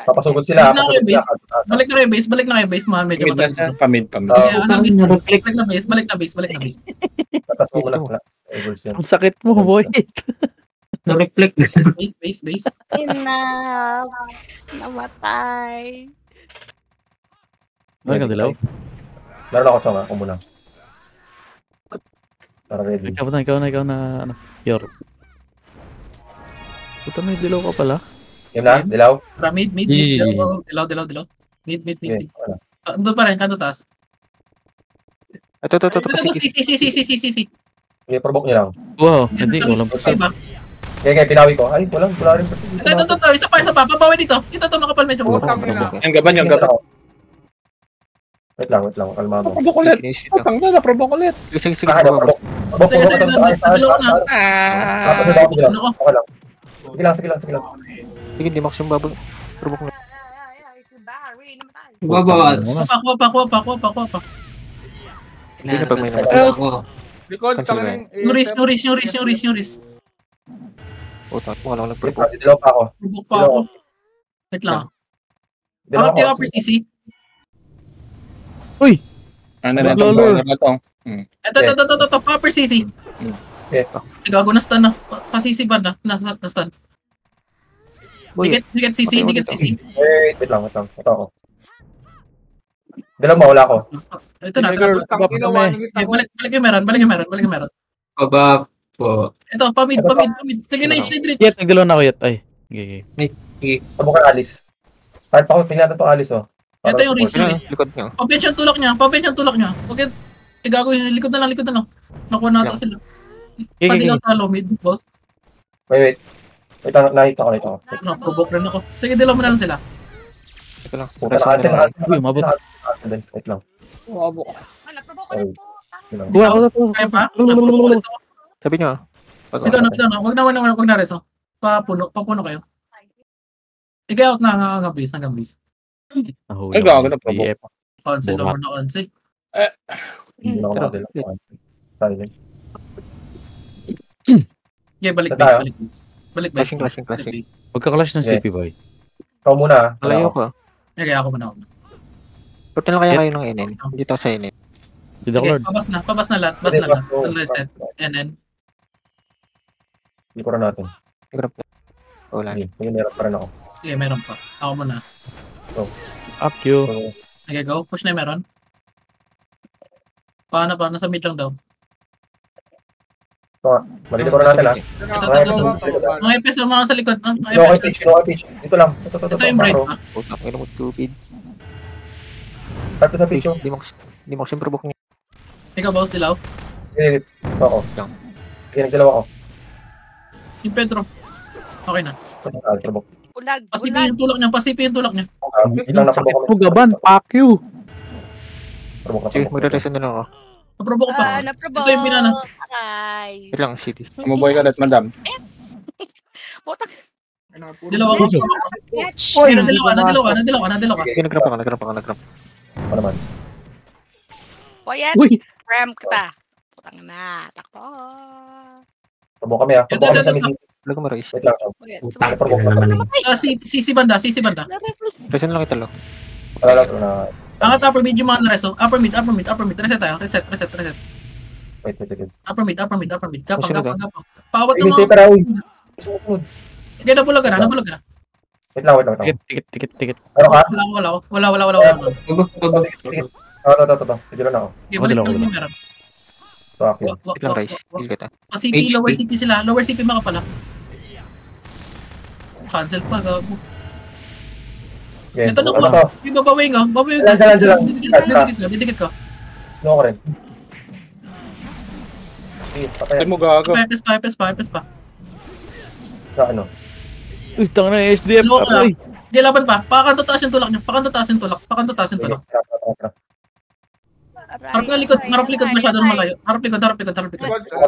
B: Papasugod sila.
A: Balik na kayo base. Mga medyo matagal dito.
I: Pamid.
A: Balik na base.
B: Tatas mo muna. Wala.
C: Ang sakit mo, boy.
H: Na-reflect.
A: Base.
G: Enough. Namatay.
C: Ano ka, dilaw?
B: Meron ako chong ako muna. Para ready.
C: Ikaw na, ano, Yor. Puta, may dilaw ka pala.
B: Game na? Dilaw?
A: Mid.
C: Yeah.
A: Dilaw. Mid.
B: Okay. Wala.
A: Doon pa rin, kanto taas.
E: Ito.
A: Si.
B: Okay, provoke niyo lang.
C: Wow, hindi, walang
A: Okay ba?
B: Okay, pinawi ko. Ay, wala rin.
A: Ito. Isa pa. Pabawi dito. Ito, makapal medyo.
F: Putang ina.
I: Yung gaban.
B: Wait lang. Kalma mo.
I: Provoke ulit. Putang na, provoke ulit.
E: Sige.
B: Provoke.
A: Dalawa na.
B: Tapos na ako lang. Okay lang. Sige lang.
E: Sige, hindi max yung babag. Provoke na.
G: Si Barry, namatay.
H: Babawal.
A: Kuha pa.
E: Hindi na pag may naman.
H: Ako.
F: Likod,
E: Cancel
F: tangin.
A: Yung risk.
E: Puta, wala ko nag-provoke.
B: Dilaw pa ako.
A: Bubuk pa ako. Wait lang.
B: Dilaw
A: Bakit kayo
B: ako.
A: upper CC?
I: Ano na
C: Maglolo.
I: to?
A: Ito, upper CC.
B: Okay.
A: Gago na stun na. Pa-CC ba na? Na-stun. Dikit CC.
B: Wait lang. Ito ako. Dilaw mo, wala ako.
A: Ito na.
F: Putang ina, wanigit
A: Okay,
F: ako.
A: balik yung meron.
H: Baba po.
A: Ito, pamid. Sige na, i-slide reach.
C: Yet, nagdalaw na ako yet. Ay, okay.
B: Tabukan Alice. Kahit pa ako, tingnan natin to Alice, oh.
A: Ito yung risk.
E: Likod niyo.
A: Pabench yung tulak niya. Okay, gago yung likod na lang. Nakuha na ata sila. Pwede lang sa low mid, boss.
B: Wait. Wait lang, nakita ko.
A: No, provoke rin ako. Sige, dilaw mo na lang sila.
E: Ito lang.
B: Puta na atin.
C: Uy, mabot.
B: Wait lang.
F: Wabo.
G: Naprovoke ulit po.
C: Kuha ako to.
A: Kaya pa? Naprovoke ulit ako.
E: Sabi niyo ah.
A: Ito na. Huwag na reso. Papuno kayo. I-out na hanggang base.
C: Nahuli
I: Ay,
C: ako.
I: gago na provoke.
C: BF.
A: Console,
C: Buhat.
A: over na console.
B: Hindi na ako makadila. Silent.
A: Okay, balik
B: Tayo.
A: base. Balik base.
E: Clashing.
A: Base.
C: Pagka-clash ng
B: Okay.
C: CP, boy.
B: Ikaw muna.
E: Malayo ko ah.
A: Okay, ako muna.
E: Pati lang kaya kayo ng NN. Hindi to sa NN.
C: Did ako,
A: Okay,
C: Lord.
A: pabas na lahat. Bas na lahat. Reset. NN.
B: Hindi ko rin natin.
E: Grab na. Wala.
B: Hindi, meron pa rin ako.
A: Okay, meron pa. Ako muna.
C: Up you.
B: So,
A: Okay, go. Push na yung meron. Paano pa? Nasa mid lang daw.
B: Malili ko rin natin, ha?
A: Ito. Mga EPS ang mga sa likod. Mga
B: Kinuha
A: EPS.
B: kay pitch. Dito lang.
A: Ito yung bright.
B: Macro.
E: Puta, kailan mo stupid.
B: Start ko sa pitch, oh.
E: Hindi mo kasi provoke niya.
A: Ikaw, boss, dilaw.
B: Ito ako.
E: Lang.
B: Okay, nagdalawa ako.
A: Yung Pedro. Okay na.
B: Trabok.
G: Ulag.
A: Pasipi yung tulak niya.
B: Ilang na
C: Sakit
B: trabok
C: mo, gaban. Fuck you.
B: Trabok na
E: Sige,
B: trabok.
E: magre-reason na lang ako.
A: Naprobo ko pa.
G: Naprovoke.
A: Ito yung binana.
G: Aray.
E: Wait lang, city.
I: Maboy ka ulit, madam.
G: Puta.
A: Dilaw ako.
G: Catch.
A: Uy, nadilaw ka.
E: Sige, nagrap ako.
B: Ano naman?
G: Poyet.
C: Uy.
G: Ram kita. Putang na. Takbo.
B: Trabok kami, ha? Trabok kami sa misi.
E: Wala ko ma-raise.
B: Wait lang.
G: Poyet.
H: Utang
B: Trabok
H: na naman.
A: CC banda.
E: Reason lang kita lo.
B: Wala lang na.
A: Angat upper mid yung mga nareso. Upper mid. Reset tayo. Reset.
B: Wait.
A: Upper mid. Gapang.
E: Susunod,
A: Pawat ng
B: Even
A: mga...
B: safe para, uy.
A: Okay, nabulag ka na.
B: Wait lang.
C: Tikit.
B: Ano ka?
A: Wala.
H: Baba.
B: Tikit. Ito. Sige lang ako.
A: Okay, balik
C: Wala,
A: lang
C: wala.
A: yung meron.
B: Okay.
E: Wait lang, Rice. Heal kita.
A: CP, lower CP sila. Lower CP mga pala. Cancel pa, gago.
B: Okay.
A: Ito na
B: Ano
A: po.
B: to?
A: Yung babawing oh. Babawing
B: Diyan.
A: Didikit ko.
B: Ano ko rin? Sige, patayan.
I: Saan mo gago?
A: Epes pa.
B: Sa ano?
C: Uy, tanga na SDF.
A: Low ka.
C: Ay,
A: Di, laban pa. Pakanto taas yung tulak niyo. Pakanto taas yung tulak.
B: Sige, tara.
A: Harap ka likod. Harap likod masyadong malayo. Harap likod.
B: Kami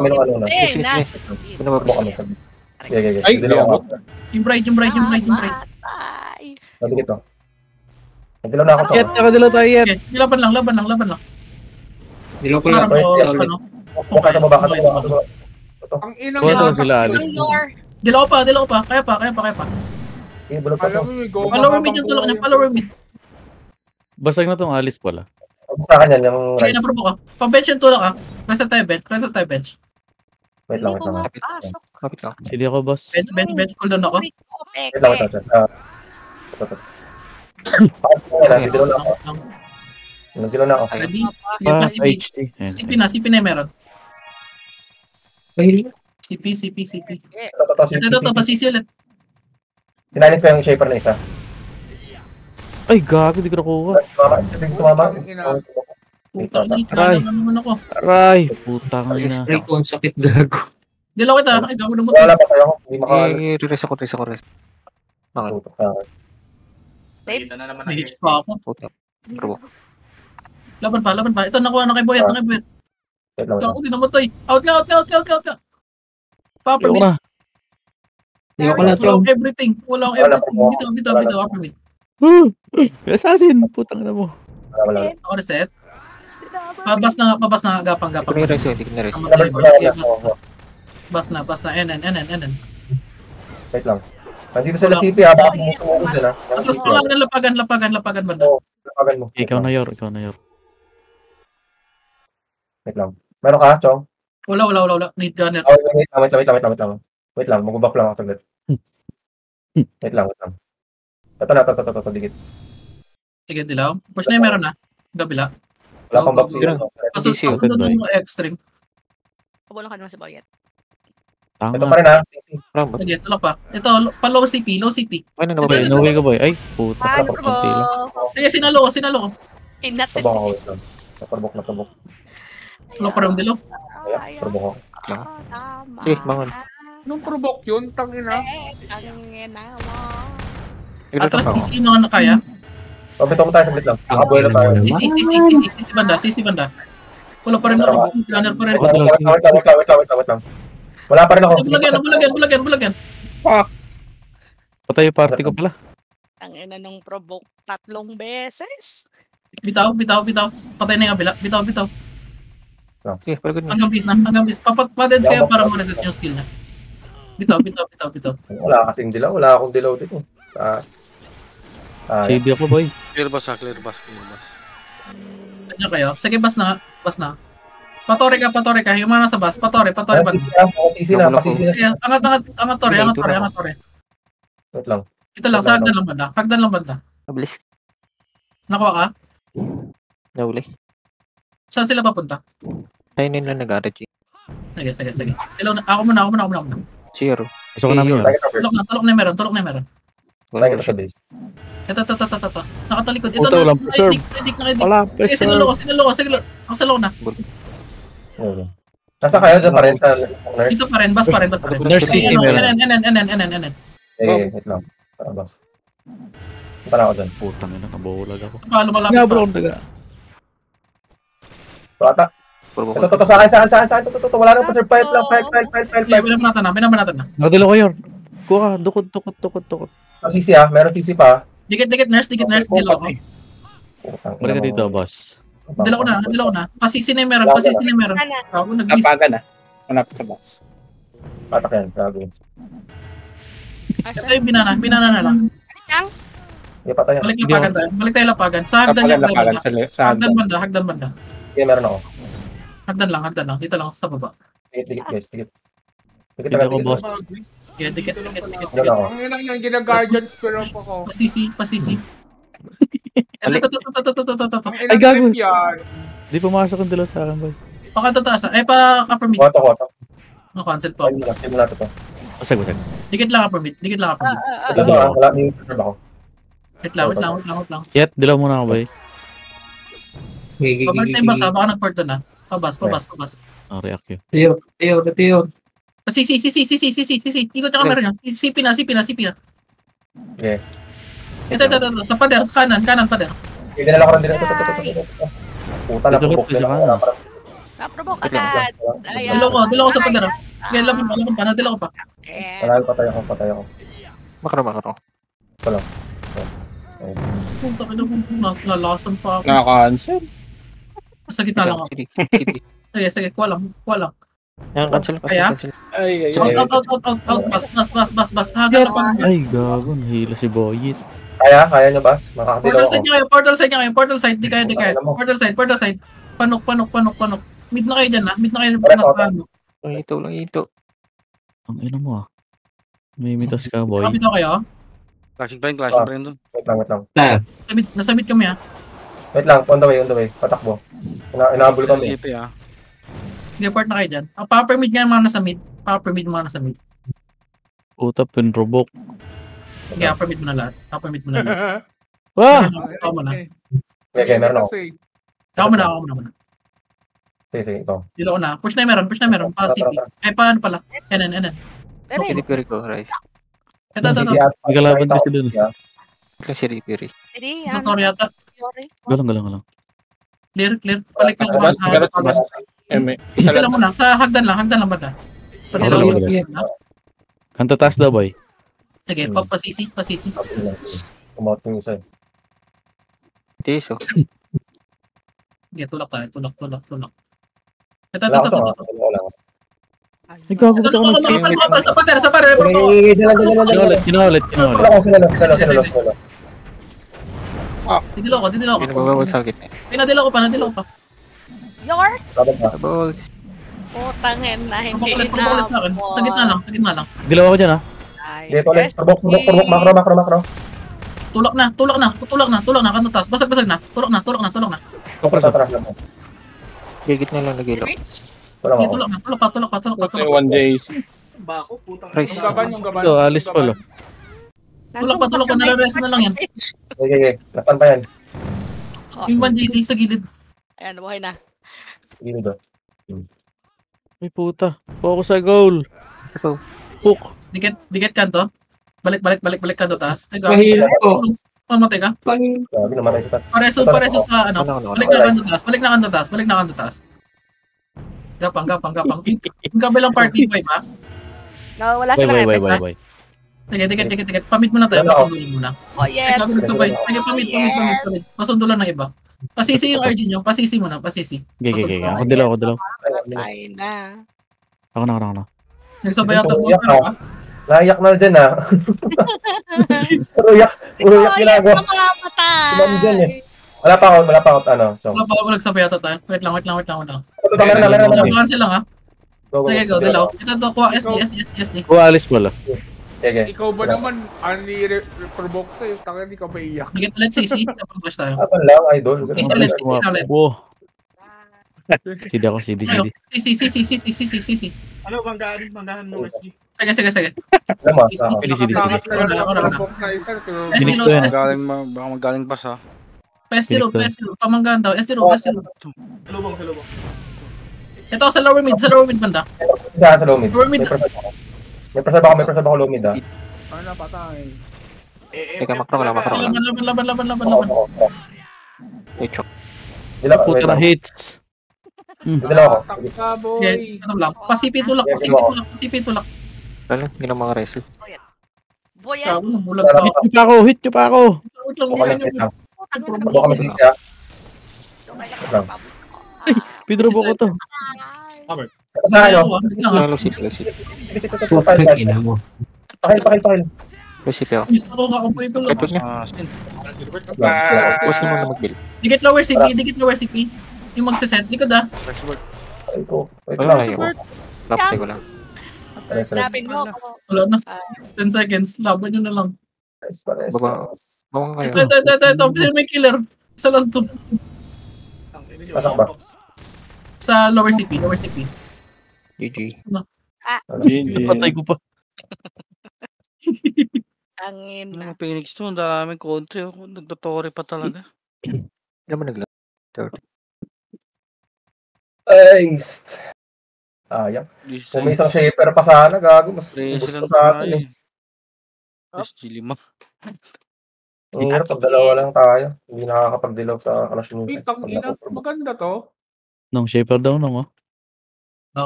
B: nung ano.
G: Eh, nice.
B: Bubok kami. Sige.
I: Ay,
B: Hindi lang ako.
A: Yung bright.
G: Patay.
B: Nabigit to. Nagdilaw na ako
C: Yet,
B: to.
C: nakadilaw tayo yet.
A: Okay, laban lang.
H: Nilo ko lang.
A: Parang
B: Sorry.
A: ano.
B: Baka ito baba.
F: Ang inang
C: Wala sila alis.
G: Ang lore.
A: Dilaw pa. Kaya pa.
B: Sige, bulog pa to.
F: Alam mo, may goma
A: Follower
F: ka
A: mid
F: pang
A: yung tulak niya.
F: buhay.
A: Follower mid.
C: Basag na tong alis pala.
B: Sa akin yan, yung
A: Okay,
B: rice.
A: na-provoke ka. Pa-bench yung tulak ka. Reset tayo bench.
B: Wait lang.
G: Pumapasok.
E: Kapit lang.
C: Hindi ako, boss.
A: Bench. Cooldown ako.
B: Wait lang. Ito. Nagdilaw na ako. Nagdilaw na ako.
A: Ready? Sige
C: Ah,
A: pa, CP.
C: HD. Ayan.
A: CP na yung meron.
H: Ay,
A: CP.
B: Ito.
A: Ito, pasisi ulit.
B: Tinanis ko yung shaper na isa.
C: Ay, gago, di ko nakuha.
B: Tumama.
A: Puta,
C: Aray.
A: naman ako.
C: Aray, putang ina.
H: straight on sakit gago.
A: Dilaw kita. Ay, gago na mo.
B: Wala pa tayo. Hindi maka...
E: Rest ako. Okay.
D: Nakita na naman
A: May
D: ang
A: hits pa ako.
E: Puta. Provoke.
A: Laban pa. Ito, nakuha na kay Boyet.
B: Wait lang.
A: Gago, di namatay. Out nga. Upper
C: Ayoko
A: mid.
C: na.
H: Ayoko na,
A: Walang
H: Chong.
A: everything. Bitaw. Upper mid.
C: Assassin, putang ina mo.
B: Wala.
A: Ako reset. Pabas na. Gapang.
E: Hindi ko na-rest. Hindi ko na-rest.
A: Namatay ko.
B: Wala.
A: Bas na. NN.
B: Wait lang. Nandito sila CP ha. Baka sumusunod sila.
A: Tapos lapagan banda.
B: Lapagan mo.
C: Ikaw na yor.
B: Wait lang. Meron ka, Chong?
A: Wala. Need gunner.
B: Oh, wait lang. Wait lang. Mag-back lang ako saglit. Wait lang. Ito. Digit.
A: Sige, dilaw. Push na yung meron na. Gabila.
B: Wala pang box.
A: Pasok na yung extreme.
G: Pabulong ka naman si Boyet.
B: Ito
C: Tanga.
B: pa rin ha.
E: Rambot.
A: Sige, tulak pa. Ito, pa low CP.
E: Ano na
C: Okay, no way ka boy. Ay, puta.
G: Paano
C: Konti lang.
A: Sige, sinalo ko.
G: Inat.
B: Tabok ako. Wait lang. Naparbok.
A: Tulak pa rin dilaw.
B: Ayan, parbok ako.
G: Tama.
E: Sige, mangon.
F: Nung provoke yun, tangina.
G: Tangina mo.
A: Atras, CC na kaya.
B: Pabito mo tayo saglit lang. Nakabuelo tayo.
A: CC banda. Wala pa rin ako. Gunner pa rin.
B: Wait lang. Wala pa rin ako.
A: Bulagyan.
C: Patay yung party ko pala.
G: Tangina nung provoke 3 beses.
A: Bitaw. Patay na yung abila. Bitaw.
E: Sige, pala good.
A: Hanggang bis. Papadens kayo para ma-reset yung skill niya. Bitaw.
B: Wala kasing dilaw. Wala akong dilaw dito.
C: Shady ako boy.
J: Clear bus.
A: Ano kayo? Sige, bas na. Patore ka. Yung mga nasa bus. Patore banda.
B: Pasisi na.
A: Sige, angat tore.
B: Wait lang.
A: Ito lang, sa hagdan lang banda.
E: Nabilis.
A: Nakuha ka?
E: Nahuli.
A: Saan sila papunta?
E: Tayo nila nag-arage.
A: Sige. Ako muna.
E: Zero.
C: Gusto ko namin yun.
A: Tulok na meron.
B: Tayo kita sa base.
A: Ito. Nakatalikod. Ito
C: Puta,
A: na.
C: walang preserve.
A: Naka-edik.
C: Wala,
A: Sige, sinalo ko. Sige, ako sa loob na.
B: Nasa kayo dyan pa rin sa nurse.
A: Dito pa rin, bas pa rin.
C: Nurse CC meron.
A: NN.
B: Wait lang. Boss. Para ako dyan.
C: Putang ina, nabulag ako.
A: Ito pa, lumalapit
C: Nga
A: pa.
C: bro, daga.
B: Ata.
E: Provoke.
B: Ito, saan. Ito. Wala nang preserve. File.
A: Sige, binabanatan na.
C: Nakadilo ko yun. Kuha, dukot.
B: CC ha. Meron CC pa.
A: Dikit, nurse. Dilo ako.
C: Balik ka dito, boss.
A: Dilo ko na. Pasisi na yung meron.
G: Ana.
A: Ako nag-miss.
I: Napagan na. Manapit sa box.
B: Patak yan. Gago.
A: Ito yung binana na lang.
G: Siyang.
B: Hindi patay yan.
A: Balik tayo lapagan. Sa hagdan yan.
I: Napagan sa
A: Hagdan banda.
B: Sige, meron ako.
A: Hagdan lang. Dito lang sa baba.
B: Dikit guys. Dikit
C: Hindi ako, boss.
A: Yeah, dikit.
B: Meron ako.
F: Ang inang yung gina-guardian spill up ako.
A: Pasisi. Ito.
F: Ang
C: Ay,
F: inang
C: gago.
F: trip yan.
C: Di pumasok ang dalawa sa akin, boy.
A: Pakatataas. Pa upper mid.
B: Koto.
A: No-cancel po.
B: Ay, hindi natin to.
C: Basag.
A: Dikit lang upper mid.
B: Wala to ah, wala. May reserve ako.
A: Wait lang.
C: Yet, dilaw muna ako, boy.
A: Pabalik na yung basa, baka nag-port doon na. Pabas.
C: Ah, react yun.
H: Teo.
A: Si. Ikot yung camera nyo. CP na.
B: Okay.
A: Ito. Sa pader, kanan pader.
B: Dinala ko rin din. Ito. Puta na,
C: Ito,
B: pupok
C: ito,
B: din
C: ito,
B: ako.
G: Na-provoke agad. Ayan.
A: Dilo ko sa pader. Kaya laban pa. Dilo ko pa.
B: Wala, patay ako.
E: Makro.
A: Punta ka na kung nalasan pa ako.
I: Naka-cancel.
A: Sa gitna lang ako.
E: City.
A: Sige, kuha lang.
E: Yan, cancel.
A: Kaya?
I: Ay.
A: Out. Bas. Hagal pa.
C: Ay, gago. Nahila si Boyit.
B: Kaya nyo, Bas? Makakadilaw ako.
A: Portal side. Di kaya. Portal side. Panok. Mid na kayo dyan, ha? Mid na kayo.
E: Lang ito.
C: Ang ina mo, ah. May mitos ka, boy.
A: Kapit kayo,
D: Flashing pa rin doon.
B: Wait lang.
A: Nasa mid kami, ha?
B: Wait lang, on the way. Patakbo. Inaabol kami.
D: CP ah.
A: Sige, port na kayo dyan. Pa-upper mid nga mga nasa mid.
C: Puta, pinrobok.
A: Sige, upper mid mo na lahat.
C: Ah!
A: Ako muna.
B: Okay, meron ako.
A: Ako muna.
B: Sige, ito.
A: Dilo ko na. Push na yung meron. Pa CP. Ay, paano pala? NN.
E: City Piri ko, Rice.
A: Ito.
C: Nagkalaban kasi dun.
E: Lang si Piri.
A: Sa Tor yata.
C: Galang.
A: Clear. Balik na
I: Bas, Bas. Isa
A: Dilo
I: lang.
A: muna. Sa hagdan lang ba na? Padilaw
C: Okay,
A: yung
C: okay.
A: na.
C: Kanta taas daw, boy.
A: Sige, pasisi.
B: Kumaut yung isa.
E: Tiso.
A: Sige, tulak tayo. Tulak. Ito.
B: Wala ko.
C: Ay, gago ka ako.
A: Makapal sa pader.
C: Kinolet.
A: Sige. Didilo ko.
E: Pinababawal sa gitna.
A: Pinadilo ko pa.
G: Yours?
E: Balls.
G: Putangin na hindi
A: Pabalik sa akin. Sa gitna lang.
C: Dilaw ako dyan, ah.
B: Dito ulit. Turbok. Makro.
A: Tulak na. Kanto taas. Basag na. Tulak na.
B: Atras lang.
E: Gigit na lang nagilok.
B: Wala
A: Sige,
B: ako.
A: tulak pa.
I: Yung 1 JC.
E: Rice.
F: Yung gaban.
C: Ito, alis pa, lo.
A: Tulak pa. Nare-rest na lang yan.
B: Okay. Lapan pa yan.
A: Yung 1JC sa gilid.
G: Ayan, buhay na.
B: Sige doon.
C: Ay, puta. Focus sa goal. Hook.
A: Dikit kanto. Balik kanto taas. Ay, gago.
H: Mahirap ko.
A: Mamatay ka.
B: Grabe, namatay si Tats.
A: Pareso sa ano. Balik na kanto taas. Gapang. Yung kabilang party boy ba?
G: No, wala silang repres.
C: Boy.
A: Sige, dikit. Pamit muna tayo. Pasundulin muna.
G: Oh, yes.
A: Ay, gabi nagsabay. Sige, pamit. Pasundulan ng iba. Pasisi yung RG nyo. Pasisi muna.
C: Gigi. Ako dilaw.
G: Ay na.
C: Ako na.
A: Nagsabay ata mo.
B: Naiyak na dyan ah. Puro yak ginagawa.
G: Mamamatay.
B: Sinabi dyan eh. Wala pa ako, ano. So,
A: Wala pa ako nagsabay ata tayo. Wait lang.
B: ito, meron na.
A: Cancel lang ha.
B: Go.
A: Sige, go. Dilaw. Ito, kuha. SD.
C: Alis pala.
B: Okay.
F: Ikaw ba naman, ani-provoke sa'yo? Tangin, di ka ba iyak?
A: Dikit ulit CC. Tapos tayo.
B: Apan lang, idol.
A: Isa ulit.
C: Wow. Sidi ako, CD.
A: CC.
D: Ano, banggahan mo SG?
A: Sige.
B: Alam mo,
C: Sige.
F: Provoke na isa.
C: Bilis ko yan.
D: Baka magaling pa sa.
A: PS0. Pamanggahan daw. S0.
D: Salubong.
A: Ito sa lower mid banda.
B: isa sa low mid.
A: Lower mid.
B: May preserve ako low mid ah.
F: Ano na, patay.
E: Teka, makro ka lang.
A: Laban.
E: Wait, chok.
C: Puta na hits.
B: Dalawa ako.
F: Takta, boy.
A: Okay, ito lang. Pasipi tulak.
E: Wala, hindi na mga reso.
G: Boyan.
A: Bulag pa.
C: Hit nyo pa ako.
A: Wait lang.
B: Baka kami sige siya.
C: Pinrobo ko to.
B: Sa akin oh.
E: Lalo si
H: Putang ina mo.
B: Pakil.
E: Lucy Pio.
A: Gusto ko kakumpuy ko lang.
E: Ito niya. Pusin mo na mag-build.
A: Dikit lower CP. Yung magsiset. Likod ah.
B: Wait
E: Wala
B: lang.
E: kayo. Laptay ko lang.
G: Labin mo ako.
A: Wala na. 10 seconds. Laban nyo na lang.
E: Baba. Bawang kayo.
A: Ito. May killer. Isa lang to.
B: Pasok ba?
A: Sa lower CP.
E: GG.
I: GG.
C: Patay ko pa.
G: Angin na.
D: Ang Phoenix to, ang daming country. Nagtotore pa talaga.
E: Hindi naman nagla.
B: Ace. Ayang. Kung may isang shaper pa sana, gago. Mas gusto sa atin eh.
D: SG5.
B: Ang hirap pag dalawa lang tayo. Hindi nakakapag-dilaw sa Clash of
F: Uy,
B: Clans.
F: tangina. Maganda to.
C: Nung shaper daw nung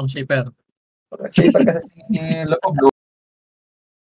A: Shaper.
B: Shaper kasi si Loob